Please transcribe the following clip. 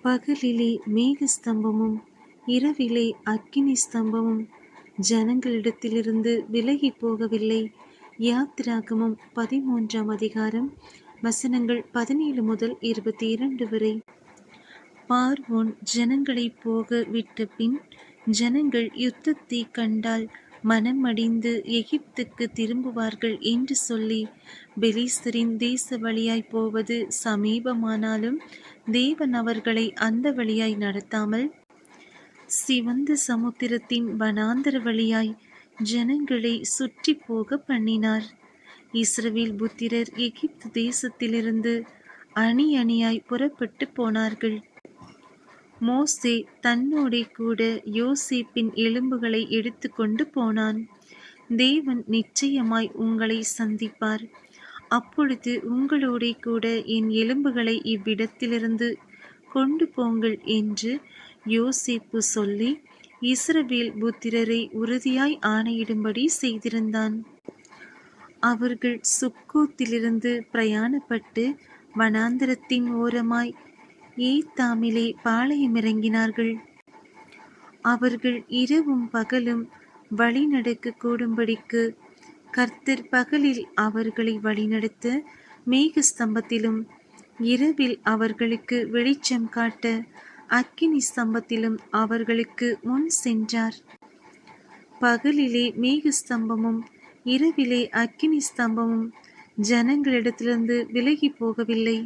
பகலிலே மேகஸ்தம்பமும் இரவிலே அக்கினி ஸ்தம்பமும் ஜனங்களிடத்திலிருந்து விலகி போகவில்லை. யாத்திராகமம் 13ஆம் அதிகாரம் வசனங்கள் 17 முதல் 22 வரை. பார்வோன் ஜனங்களை போக விட்ட பின் ஜனங்கள் யுத்தத்தை கண்டால் மனம் அடிந்து எகிப்துக்கு திரும்புவார்கள் என்று சொல்லி பெலிஸ்தரின் தேச வழியாய் போவது சமீபமானாலும் தேவன் அவர்களை அந்த வழியாய் நடத்தாமல் சிவந்த சமுத்திரத்தின் வனாந்தர வழியாய் ஜனங்களை சுற்றி போக பண்ணினார். இஸ்ரவேல் புத்திரர் எகிப்து தேசத்திலிருந்து அணி அணியாய் புறப்பட்டு போனார்கள். மோசே தன்னோடே கூட யோசேப்பின் எலும்புகளை எடுத்து கொண்டு போனான். தேவன் நிச்சயமாய் உங்களை சந்திப்பார். அப்பொழுது உங்களோடே கூட என் எலும்புகளை இவ்விடத்திலிருந்து கொண்டு போங்கள் என்று யோசேப்பு சொல்லி இஸ்ரவேல் புத்திரரை உறுதியாய் ஆணையிடும்படி செய்திருந்தான். அவர்கள் சுக்கோத்திலிருந்து பிரயாணப்பட்டு வனாந்தரத்தின் ஓரமாய் ஏத்தாமிலே பாளையமிறங்கினார்கள். அவர்கள் இரவும் பகலும் வழி நடக்க கூடும்படிக்கு கர்த்தர் பகலில் அவர்களை வழிநடத்த மேகஸ்தம்பத்திலும் இரவில் அவர்களுக்கு வெளிச்சம் காட்ட அக்கினி ஸ்தம்பத்திலும் அவர்களுக்கு முன் சென்றார். பகலிலே மேகஸ்தம்பமும் இரவிலே அக்கினி ஸ்தம்பமும் ஜனங்களிடத்திலிருந்து விலகி போகவில்லை.